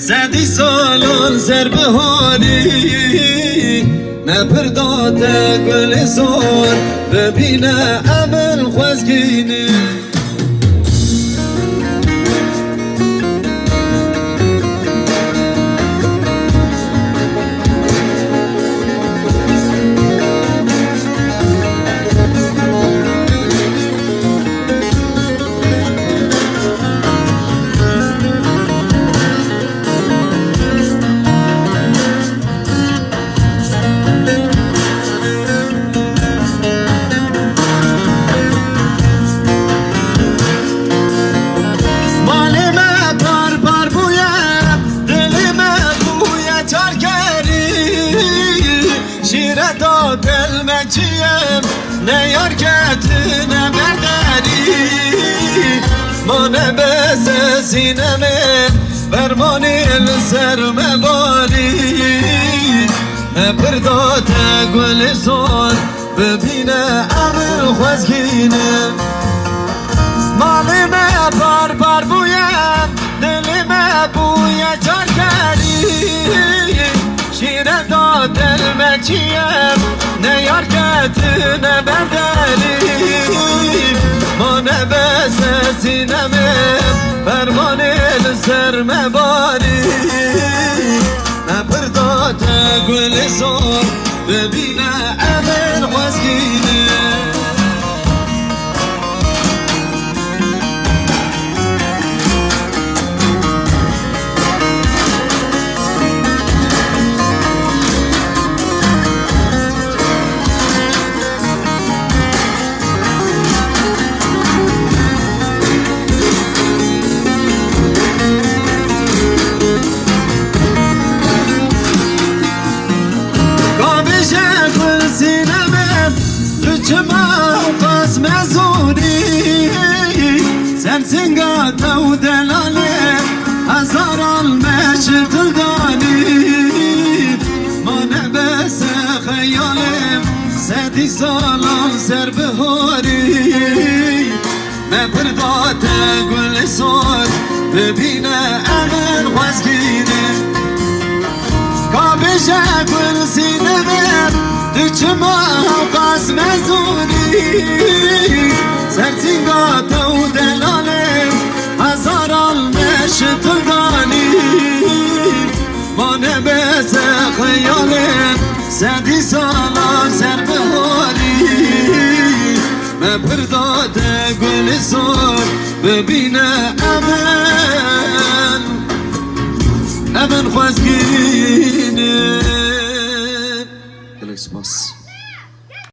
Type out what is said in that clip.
زدی سالان زر بهاری نپرداده گل زار ببینه عمل خوزگینی دل مچیم نه یارکت نه برداری مانه بز زینمه برمانی الزرم باری پردات گل زون ببینه عمل خوزگینه مالی me بار بویم دلی me بوی جار کردی شیره دا دل مچیم نه یارکت نه برداری مانه بز زینمه برمانی الزرم باری پردات گل زون ببینه عمل خوزگینه جمع قاس مزوني سنسنقاته ودلالي هزار المشي تلقاني ما نبس خيالي سدي صالح سر بهوري ما بردات قول صوت ببينا أمن خوزقيني قابشة قول سينمي دجما قاس مزوني سرسنقاته ودلالي هزار المش تلقاني ما نبس خيالي سدي صالح سر بهوري ما برداد قول زور ببينه أمن خوزقيني Alex Moss.